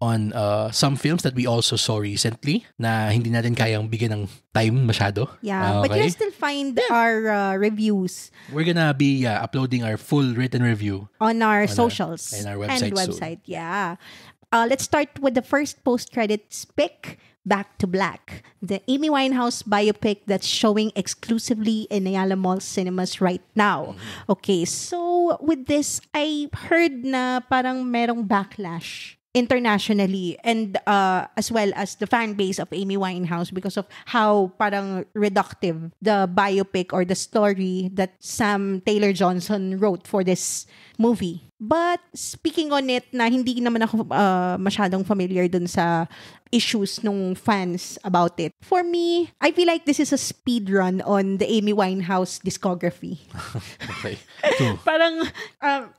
Speaker 3: on some films that we also saw recently na hindi natin kayang bigyan ng time masyado.
Speaker 2: Yeah, but you'll still find our reviews.
Speaker 3: We're gonna be uploading our full written review
Speaker 2: on our socials
Speaker 3: and our website soon.
Speaker 2: Yeah. Let's start with the first post-credits pick, Back to Black, the Amy Winehouse biopic that's showing exclusively in Ayala Mall cinemas right now. Okay, so with this, I heard na parang merong backlash internationally, and as well as the fan base of Amy Winehouse because of how parang reductive the biopic or the story that Sam Taylor Johnson wrote for this movie. But speaking on it, na hindi naman ako masyadong familiar dun sa issues nung fans about it. For me, I feel like this is a speed run on the Amy Winehouse discography.
Speaker 3: Okay. So,
Speaker 2: Parang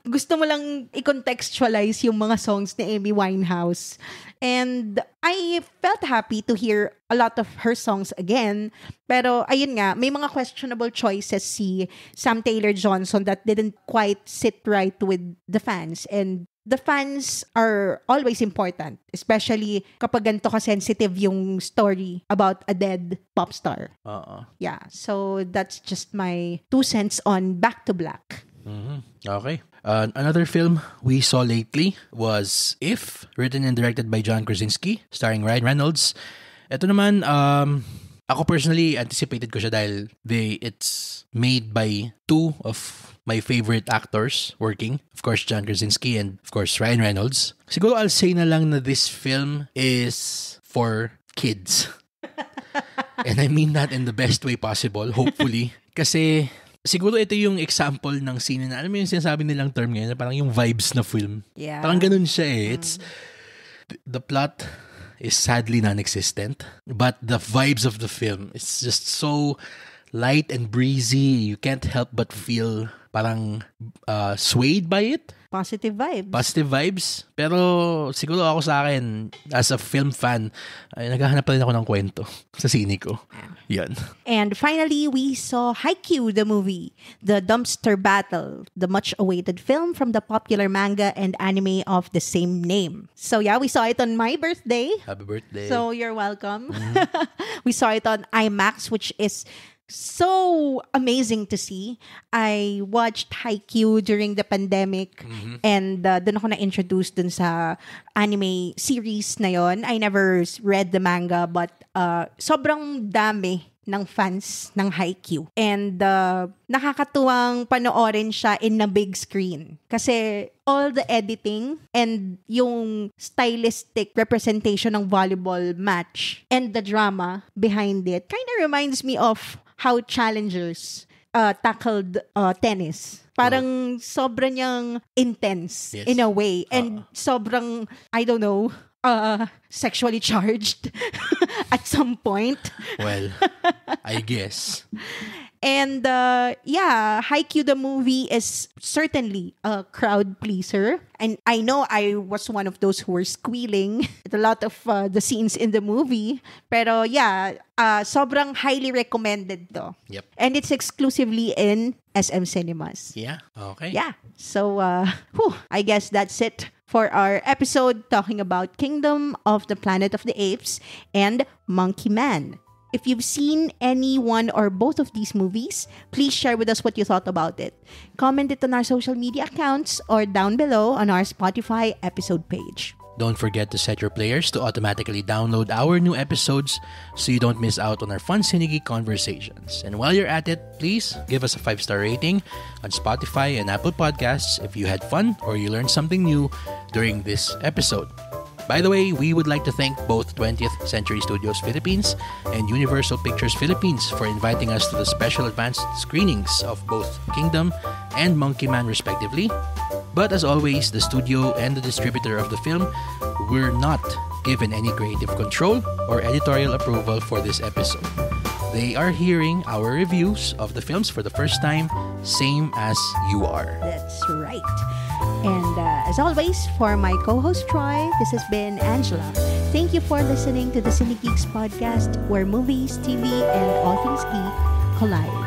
Speaker 2: gusto mo lang i-contextualize yung mga songs ni Amy Winehouse. And I felt happy to hear a lot of her songs again. Pero ayun nga, may mga questionable choices si Sam Taylor Johnson that didn't quite sit right with the fans. And the fans are always important, especially kapag ganito ka-sensitive yung story about a dead pop star. Yeah, so that's just my 2 cents on Back to Black.
Speaker 3: Okay. Another film we saw lately was If, written and directed by John Krasinski, starring Ryan Reynolds. Ito naman, ako personally, anticipated ko siya dahil it's made by 2 of my favorite actors working. Of course, John Krasinski and of course, Ryan Reynolds. Siguro I'll say na lang na this film is for kids. And I mean that in the best way possible, hopefully. Kasi siguro ito yung example ng scene na, alam mo yung sinasabi nilang term ngayon, na parang yung vibes na film.
Speaker 2: Yeah.
Speaker 3: Parang ganun siya eh. It's, the plot is sadly non-existent, but the vibes of the film, it's just so light and breezy. You can't help but feel parang swayed by it.
Speaker 2: Positive vibes.
Speaker 3: Positive vibes. Pero siguro ako sa akin, as a film fan, ay naghahanap pa rin ako ng kwento sa sine ko. Yan.
Speaker 2: And finally, we saw Haikyuu, the movie, the dumpster battle, the much-awaited film from the popular manga and anime of the same name. So yeah, we saw it on my birthday.
Speaker 3: Happy birthday.
Speaker 2: So you're welcome. We saw it on IMAX, which is so amazing to see. I watched Haikyuu during the pandemic and dun ako na-introduce dun sa anime series na yon. I never read the manga but sobrang dami ng fans ng Haikyuu. And nakakatuwang panoorin siya in a big screen. Kasi all the editing and yung stylistic representation ng volleyball match and the drama behind it kind of reminds me of how challengers tackled tennis. Parang sobrang niyang intense in a way. And sobrang, I don't know, sexually charged at some point.
Speaker 3: Well, I guess.
Speaker 2: And yeah, Haikyuu the movie is certainly a crowd pleaser. And I know I was one of those who were squealing at a lot of the scenes in the movie. Pero yeah, sobrang highly recommended to.
Speaker 3: Yep.
Speaker 2: And it's exclusively in SM Cinemas.
Speaker 3: Yeah, okay.
Speaker 2: Yeah. So, I guess that's it for our episode talking about Kingdom of the Planet of the Apes and Monkey Man. If you've seen any one or both of these movies, please share with us what you thought about it. Comment it on our social media accounts or down below on our Spotify episode page.
Speaker 3: Don't forget to set your players to automatically download our new episodes so you don't miss out on our fun Cinegeek conversations. And while you're at it, please give us a 5-star rating on Spotify and Apple Podcasts if you had fun or you learned something new during this episode. By the way, we would like to thank both 20th Century Studios Philippines and Universal Pictures Philippines for inviting us to the special advanced screenings of both Kingdom and Monkey Man respectively. But as always, the studio and the distributor of the film were not given any creative control or editorial approval for this episode. They are hearing our reviews of the films for the first time, same as you are.
Speaker 2: That's right. And as always, for my co-host Troy, this has been Angela. Thank you for listening to the Cinegeeks podcast, where movies, TV, and all things geek collide.